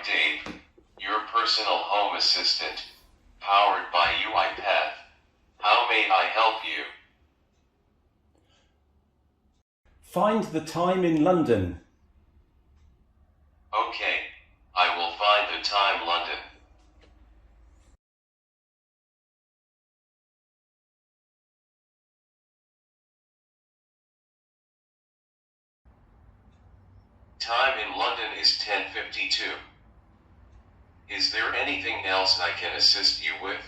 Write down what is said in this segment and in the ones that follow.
Dave, your personal home assistant, powered by UiPath. How may I help you? Find the time in London. Okay, I will find the time London. Time in London is 10:52. Is there anything else I can assist you with?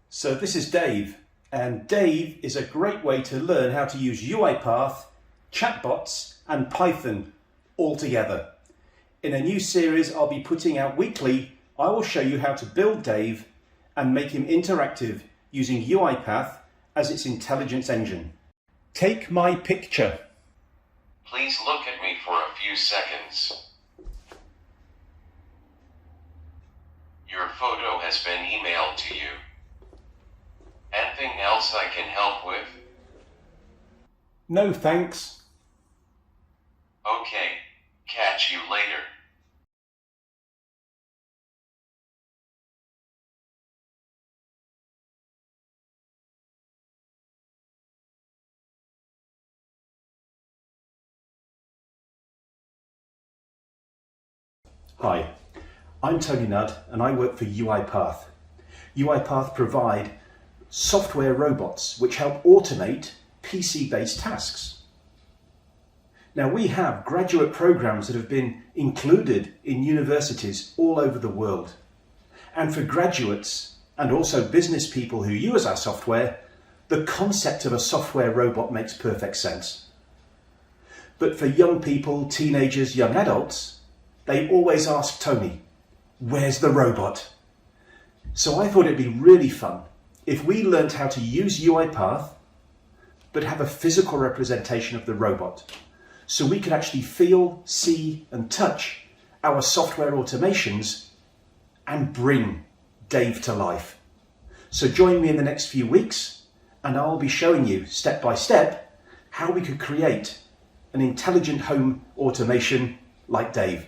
So this is Dave, and Dave is a great way to learn how to use UiPath, chatbots and Python all together. In a new series I'll be putting out weekly, I will show you how to build Dave and make him interactive using UiPath as its intelligence engine. Take my picture. Please look at me for a few seconds. Your photo has been emailed to you. Anything else I can help with? No thanks. Okay, catch you later. Hi, I'm Tony Nudd and I work for UiPath. UiPath provide software robots which help automate PC-based tasks. Now we have graduate programs that have been included in universities all over the world. And for graduates and also business people who use our software, the concept of a software robot makes perfect sense. But for young people, teenagers, young adults, they always ask Tony, where's the robot? So I thought it'd be really fun if we learned how to use UiPath, but have a physical representation of the robot. So we could actually feel, see and touch our software automations and bring Dave to life. So join me in the next few weeks and I'll be showing you step by step how we could create an intelligent home automation like Dave.